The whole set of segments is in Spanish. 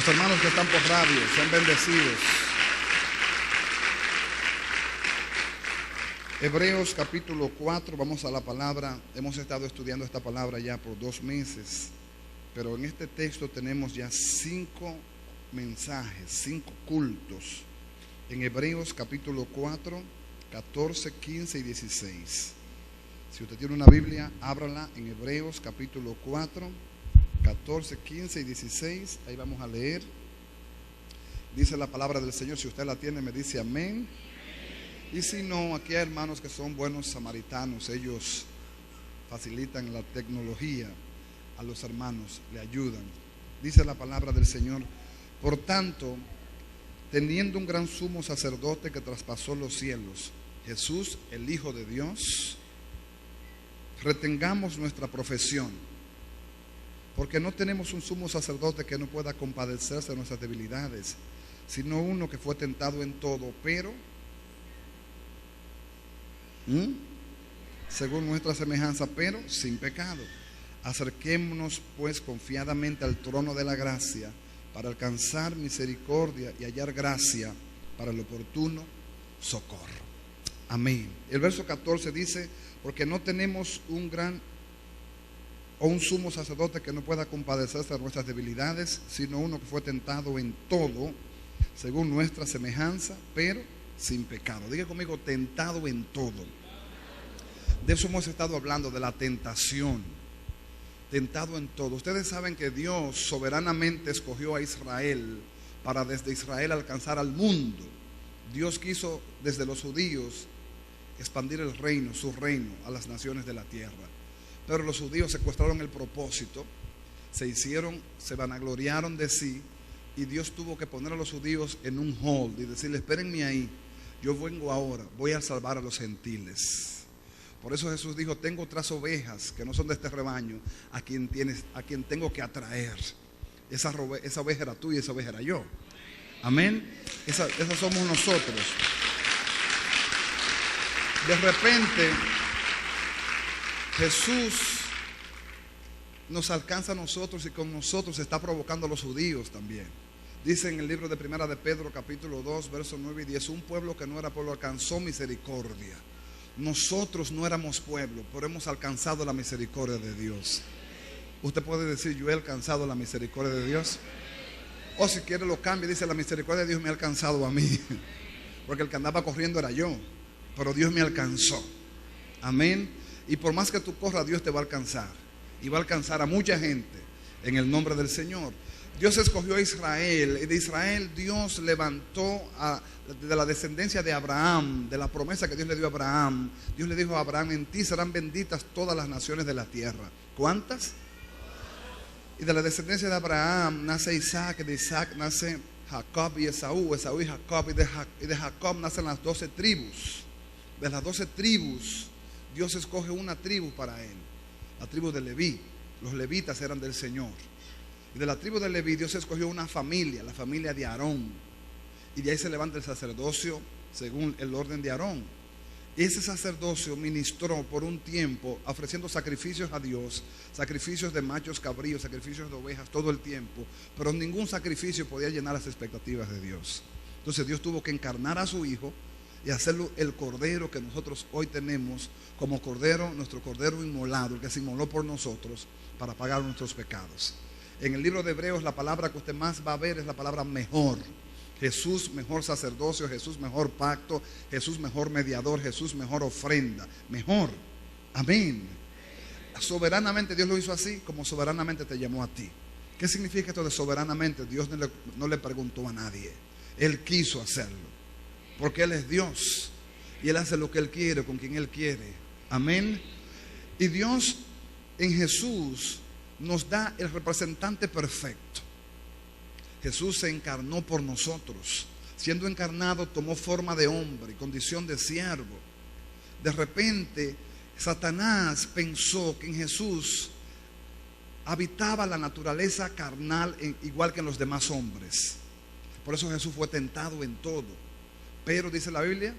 Los hermanos que están por radio, sean bendecidos. Hebreos capítulo 4, vamos a la palabra. Hemos estado estudiando esta palabra ya por 2 meses, pero en este texto tenemos ya 5 mensajes, 5 cultos. En Hebreos capítulo 4, 14, 15 y 16. Si usted tiene una Biblia, ábrala en Hebreos capítulo 4, 14, 15 y 16. Ahí vamos a leer. Dice la palabra del Señor. Si usted la tiene, me dice amén. Y si no, aquí hay hermanos que son buenos samaritanos. Ellos facilitan la tecnología a los hermanos, le ayudan. Dice la palabra del Señor: por tanto, teniendo un gran sumo sacerdote que traspasó los cielos, Jesús, el Hijo de Dios, retengamos nuestra profesión, porque no tenemos un sumo sacerdote que no pueda compadecerse de nuestras debilidades, sino uno que fue tentado en todo, pero según nuestra semejanza, pero sin pecado. Acerquémonos pues confiadamente al trono de la gracia, para alcanzar misericordia y hallar gracia para el oportuno socorro. Amén. El verso 14 dice: porque no tenemos un gran o un sumo sacerdote que no pueda compadecerse de nuestras debilidades, sino uno que fue tentado en todo, según nuestra semejanza, pero sin pecado. Diga conmigo: tentado en todo. De eso hemos estado hablando, de la tentación. Tentado en todo. Ustedes saben que Dios soberanamente escogió a Israel para desde Israel alcanzar al mundo. Dios quiso desde los judíos expandir el reino, su reino, a las naciones de la tierra. Pero los judíos secuestraron el propósito, se vanagloriaron de sí, y Dios tuvo que poner a los judíos en un hold y decirle: espérenme ahí, yo vengo ahora, voy a salvar a los gentiles. Por eso Jesús dijo: tengo otras ovejas que no son de este rebaño, a quien tengo que atraer. Esa oveja era tú y esa oveja era yo. Amén. Esas somos nosotros. De repente Jesús nos alcanza a nosotros, y con nosotros está provocando a los judíos también. Dice en el libro de Primera de Pedro capítulo 2 versos 9 y 10: un pueblo que no era pueblo alcanzó misericordia. Nosotros no éramos pueblo, pero hemos alcanzado la misericordia de Dios. Usted puede decir: yo he alcanzado la misericordia de Dios. O si quiere lo cambia, dice: la misericordia de Dios me ha alcanzado a mí. Porque el que andaba corriendo era yo, pero Dios me alcanzó. Amén. Y por más que tú corras, Dios te va a alcanzar. Y va a alcanzar a mucha gente en el nombre del Señor. Dios escogió a Israel, y de Israel Dios levantó de la descendencia de Abraham, de la promesa que Dios le dio a Abraham. Dios le dijo a Abraham: en ti serán benditas todas las naciones de la tierra. ¿Cuántas? Y de la descendencia de Abraham nace Isaac, de Isaac nace Jacob y Esaú, Esaú y Jacob, y de Jacob nacen las 12 tribus. De las 12 tribus Dios escoge una tribu para él, la tribu de Leví. Los levitas eran del Señor. Y de la tribu de Leví Dios escogió una familia, la familia de Aarón. Y de ahí se levanta el sacerdocio según el orden de Aarón. Ese sacerdocio ministró por un tiempo ofreciendo sacrificios a Dios, sacrificios de machos cabríos, sacrificios de ovejas todo el tiempo, pero ningún sacrificio podía llenar las expectativas de Dios. Entonces Dios tuvo que encarnar a su Hijo y hacerlo el cordero que nosotros hoy tenemos como cordero, nuestro cordero inmolado, el que se inmoló por nosotros para pagar nuestros pecados. En el libro de Hebreos la palabra que usted más va a ver es la palabra mejor. Jesús mejor sacerdocio, Jesús mejor pacto, Jesús mejor mediador, Jesús mejor ofrenda, mejor. Amén. Soberanamente Dios lo hizo así, como soberanamente te llamó a ti. ¿Qué significa esto de soberanamente? Dios no le preguntó a nadie. Él quiso hacerlo, porque Él es Dios y Él hace lo que Él quiere con quien Él quiere. Amén. Y Dios en Jesús nos da el representante perfecto. Jesús se encarnó por nosotros. Siendo encarnado, tomó forma de hombre y condición de siervo. De repente, Satanás pensó que en Jesús habitaba la naturaleza carnal igual que en los demás hombres. Por eso Jesús fue tentado en todo, pero dice la Biblia,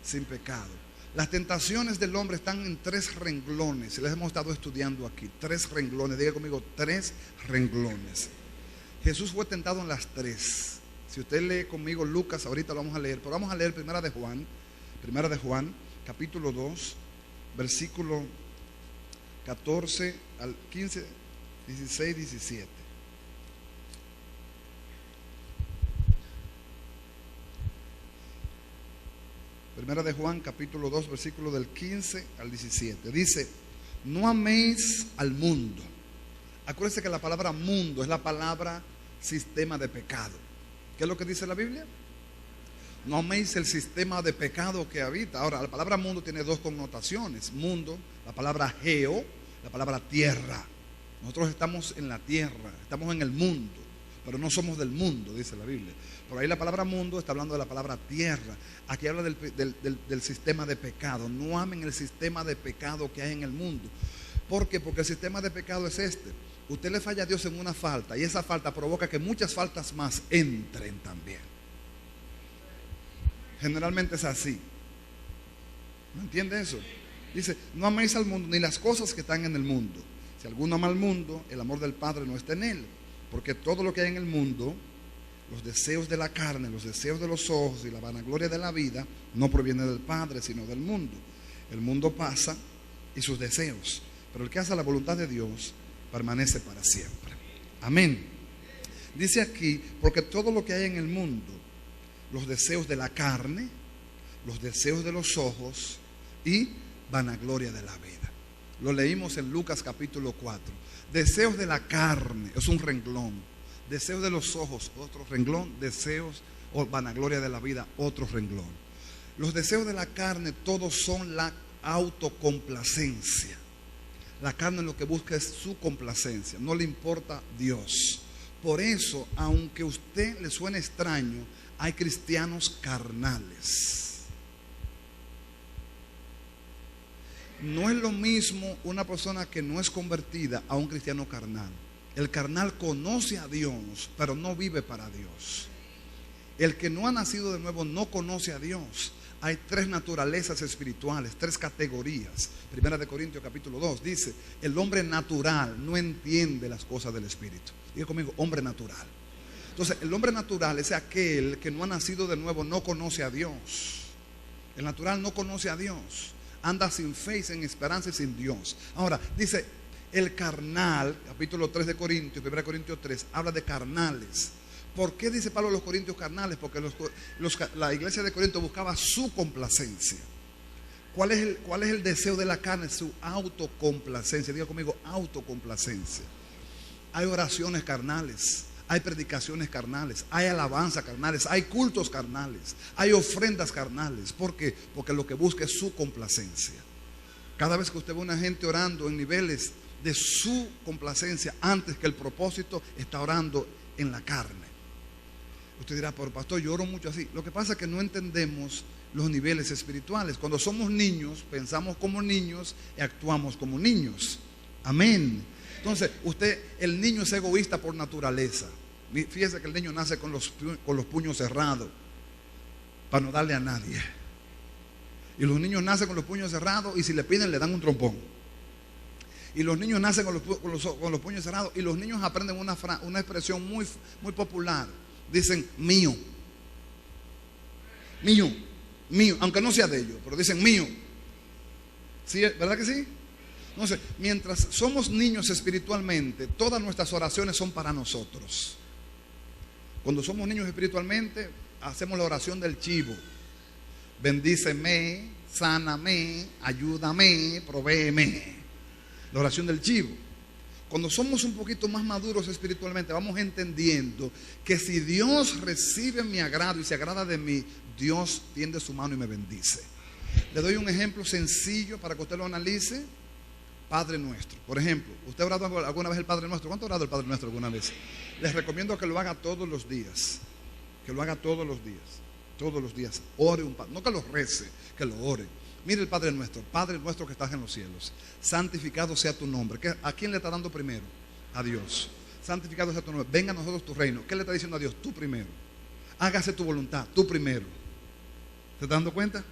sin pecado. Las tentaciones del hombre están en 3 renglones. Les hemos estado estudiando aquí 3 renglones. Diga conmigo: 3 renglones. Jesús fue tentado en las tres. Si usted lee conmigo Lucas, ahorita lo vamos a leer, pero vamos a leer Primera de Juan, capítulo 2, versículo 14 al 15, 16, 17. Primera de Juan, capítulo 2, versículo del 15 al 17. Dice: no améis al mundo. Acuérdense que la palabra mundo es la palabra sistema de pecado. ¿Qué es lo que dice la Biblia? No améis el sistema de pecado que habita. Ahora, la palabra mundo tiene dos connotaciones. Mundo, la palabra geo, la palabra tierra. Nosotros estamos en la tierra, estamos en el mundo, pero no somos del mundo, dice la Biblia. Por ahí la palabra mundo está hablando de la palabra tierra. Aquí habla del sistema de pecado. No amen el sistema de pecado que hay en el mundo. ¿Por qué? Porque el sistema de pecado es este. Usted le falla a Dios en una falta y esa falta provoca que muchas faltas más entren también. Generalmente es así. ¿No entiende eso? Dice: no améis al mundo ni las cosas que están en el mundo. Si alguno ama al mundo, el amor del Padre no está en él. Porque todo lo que hay en el mundo, los deseos de la carne, los deseos de los ojos y la vanagloria de la vida, no proviene del Padre, sino del mundo. El mundo pasa y sus deseos, pero el que hace la voluntad de Dios permanece para siempre. Amén. Dice aquí: porque todo lo que hay en el mundo, los deseos de la carne, los deseos de los ojos y vanagloria de la vida. Lo leímos en Lucas capítulo 4. Deseos de la carne es un renglón. Deseos de los ojos, otro renglón. Deseos o vanagloria de la vida, otro renglón. Los deseos de la carne todos son la autocomplacencia. La carne lo que busca es su complacencia, no le importa Dios. Por eso, aunque a usted le suene extraño, hay cristianos carnales. No es lo mismo una persona que no es convertida a un cristiano carnal. El carnal conoce a Dios, pero no vive para Dios. El que no ha nacido de nuevo no conoce a Dios. Hay tres naturalezas espirituales, tres categorías. Primera de Corintios capítulo 2 dice: el hombre natural no entiende las cosas del Espíritu. Diga conmigo: hombre natural. Entonces, el hombre natural es aquel que no ha nacido de nuevo, no conoce a Dios. El natural no conoce a Dios. Anda sin fe y sin esperanza y sin Dios. Ahora, dice el carnal, capítulo 3 de Corintios, 1 Corintios 3, habla de carnales. ¿Por qué dice Pablo los corintios carnales? Porque la iglesia de Corinto buscaba su complacencia. ¿Cuál es el deseo de la carne? Su autocomplacencia. Diga conmigo: autocomplacencia. Hay oraciones carnales, hay predicaciones carnales, hay alabanza carnales, hay cultos carnales, hay ofrendas carnales. ¿Por qué? Porque lo que busca es su complacencia. Cada vez que usted ve a una gente orando en niveles de su complacencia antes que el propósito, está orando en la carne. Usted dirá: pero pastor, yo oro mucho así. Lo que pasa es que no entendemos los niveles espirituales. Cuando somos niños, pensamos como niños y actuamos como niños. Amén. Entonces, el niño es egoísta por naturaleza. Fíjese que el niño nace con los puños cerrados para no darle a nadie. Y los niños nacen con los puños cerrados y si le piden le dan un trompón. Y los niños nacen con los puños cerrados y los niños aprenden una expresión muy, muy popular. Dicen: mío, mío, mío, aunque no sea de ellos, pero dicen mío. ¿Sí? ¿Verdad que sí? Entonces, mientras somos niños espiritualmente, todas nuestras oraciones son para nosotros. Cuando somos niños espiritualmente, hacemos la oración del chivo: bendíceme, sáname, ayúdame, provéeme. La oración del chivo. Cuando somos un poquito más maduros espiritualmente, vamos entendiendo que si Dios recibe mi agrado y se agrada de mí, Dios tiende su mano y me bendice. Le doy un ejemplo sencillo para que usted lo analice. Padre Nuestro, por ejemplo. ¿Usted ha orado alguna vez el Padre Nuestro? ¿Cuánto ha orado el Padre Nuestro alguna vez? Les recomiendo que lo haga todos los días. Que lo haga todos los días. Todos los días. Ore un Padre. No que lo rece, que lo ore. Mire el Padre Nuestro: Padre nuestro que estás en los cielos, santificado sea tu nombre. ¿A quién le está dando primero? A Dios. Santificado sea tu nombre. Venga a nosotros tu reino. ¿Qué le está diciendo a Dios? Tú primero. Hágase tu voluntad, tú primero. ¿Te estás dando cuenta?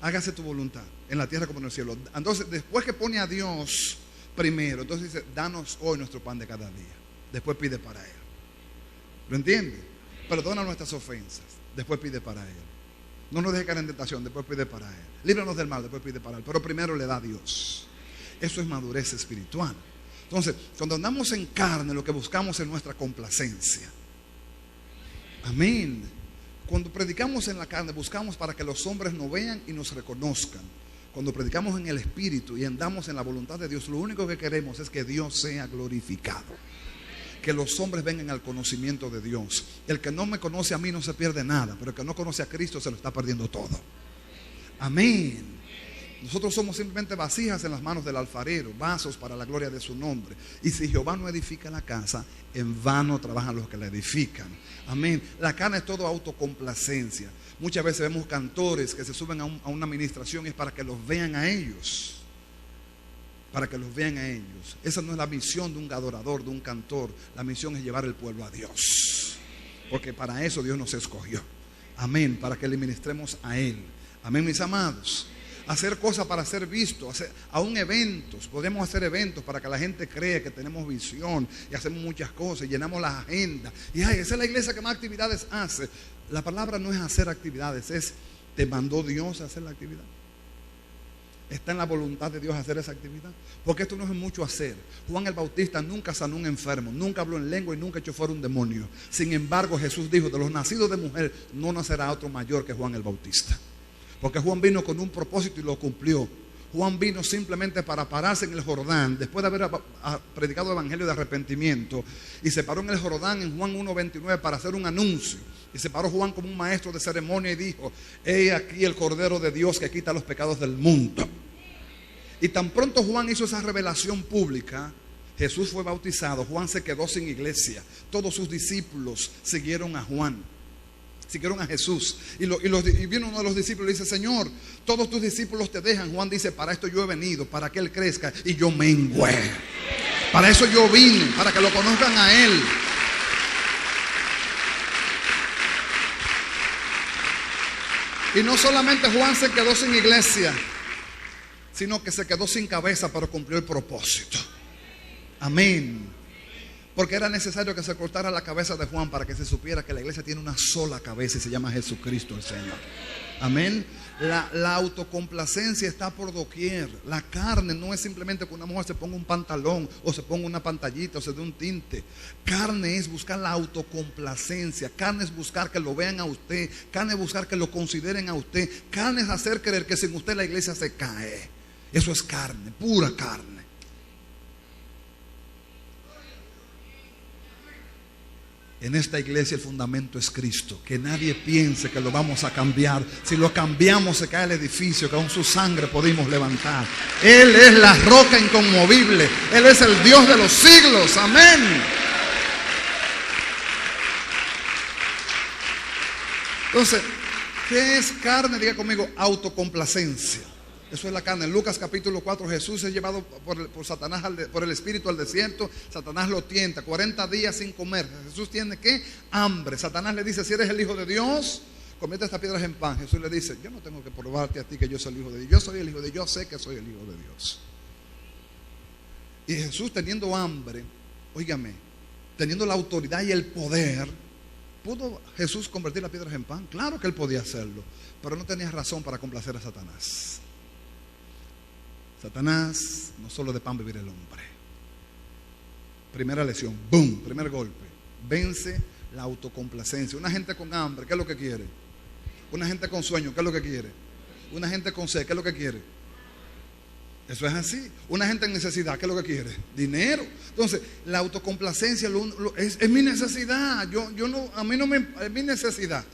Hágase tu voluntad en la tierra como en el cielo. Entonces, después que pone a Dios primero, entonces dice: danos hoy nuestro pan de cada día. Después pide para Él. ¿Lo entiende? Perdona nuestras ofensas, después pide para Él. No nos deje caer en tentación, después pide para Él. Líbranos del mal, después pide para Él. Pero primero le da a Dios. Eso es madurez espiritual. Entonces, cuando andamos en carne, lo que buscamos es nuestra complacencia. Amén. Cuando predicamos en la carne, buscamos para que los hombres nos vean y nos reconozcan. Cuando predicamos en el Espíritu y andamos en la voluntad de Dios, lo único que queremos es que Dios sea glorificado. Que los hombres vengan al conocimiento de Dios. El que no me conoce a mí no se pierde nada, pero el que no conoce a Cristo se lo está perdiendo todo. Amén. Nosotros somos simplemente vasijas en las manos del alfarero, vasos para la gloria de su nombre. Y si Jehová no edifica la casa, en vano trabajan los que la edifican. Amén. La carne es todo autocomplacencia. Muchas veces vemos cantores que se suben a una administración y es para que los vean a ellos. Para que los vean a ellos. Esa no es la misión de un adorador, de un cantor. La misión es llevar el pueblo a Dios. Porque para eso Dios nos escogió. Amén. Para que le ministremos a Él. Amén, mis amados. Hacer cosas para ser vistos, aún eventos, podemos hacer eventos para que la gente crea que tenemos visión y hacemos muchas cosas, y llenamos las agendas. Y esa es la iglesia que más actividades hace. La palabra no es hacer actividades, es te mandó Dios a hacer la actividad. Está en la voluntad de Dios hacer esa actividad. Porque esto no es mucho hacer. Juan el Bautista nunca sanó un enfermo, nunca habló en lengua y nunca echó fuera un demonio. Sin embargo, Jesús dijo, de los nacidos de mujer no nacerá otro mayor que Juan el Bautista. Porque Juan vino con un propósito y lo cumplió. Juan vino simplemente para pararse en el Jordán, después de haber predicado el evangelio de arrepentimiento, y se paró en el Jordán en Juan 1:29 para hacer un anuncio. Y se paró Juan como un maestro de ceremonia y dijo, he aquí el Cordero de Dios que quita los pecados del mundo. Y tan pronto Juan hizo esa revelación pública, Jesús fue bautizado, Juan se quedó sin iglesia. Todos sus discípulos siguieron a Juan. Siguieron a Jesús. Y vino uno de los discípulos y dice, Señor, todos tus discípulos te dejan. Juan dice, para esto yo he venido, para que Él crezca y yo mengüe. Para eso yo vine, para que lo conozcan a Él. Y no solamente Juan se quedó sin iglesia, sino que se quedó sin cabeza, pero cumplió el propósito. Amén. Porque era necesario que se cortara la cabeza de Juan para que se supiera que la iglesia tiene una sola cabeza y se llama Jesucristo el Señor. Amén. La autocomplacencia está por doquier. La carne no es simplemente que una mujer se ponga un pantalón o se ponga una pantallita o se dé un tinte. Carne es buscar la autocomplacencia. Carne es buscar que lo vean a usted. Carne es buscar que lo consideren a usted. Carne es hacer creer que sin usted la iglesia se cae. Eso es carne, pura carne. En esta iglesia el fundamento es Cristo. Que nadie piense que lo vamos a cambiar. Si lo cambiamos se cae el edificio que con su sangre pudimos levantar. Él es la roca inconmovible. Él es el Dios de los siglos. Amén. Entonces, ¿qué es carne? Diga conmigo, autocomplacencia. Eso es la carne. En Lucas capítulo 4, Jesús es llevado por Satanás, por el Espíritu al desierto. Satanás lo tienta, 40 días sin comer. Jesús tiene ¿qué? Hambre. Satanás le dice, si eres el Hijo de Dios, convierte estas piedras en pan. Jesús le dice, yo no tengo que probarte a ti que yo soy el Hijo de Dios. Yo soy el Hijo de Dios, yo sé que soy el Hijo de Dios. Y Jesús teniendo hambre, óigame, teniendo la autoridad y el poder, ¿pudo Jesús convertir las piedras en pan? Claro que él podía hacerlo, pero no tenía razón para complacer a Satanás. Satanás, no solo de pan vivir el hombre. Primera lección, boom, primer golpe. Vence la autocomplacencia. Una gente con hambre, ¿qué es lo que quiere? Una gente con sueño, ¿qué es lo que quiere? Una gente con sed, ¿qué es lo que quiere? Eso es así. Una gente en necesidad, ¿qué es lo que quiere? Dinero. Entonces, la autocomplacencia es mi necesidad. Es mi necesidad.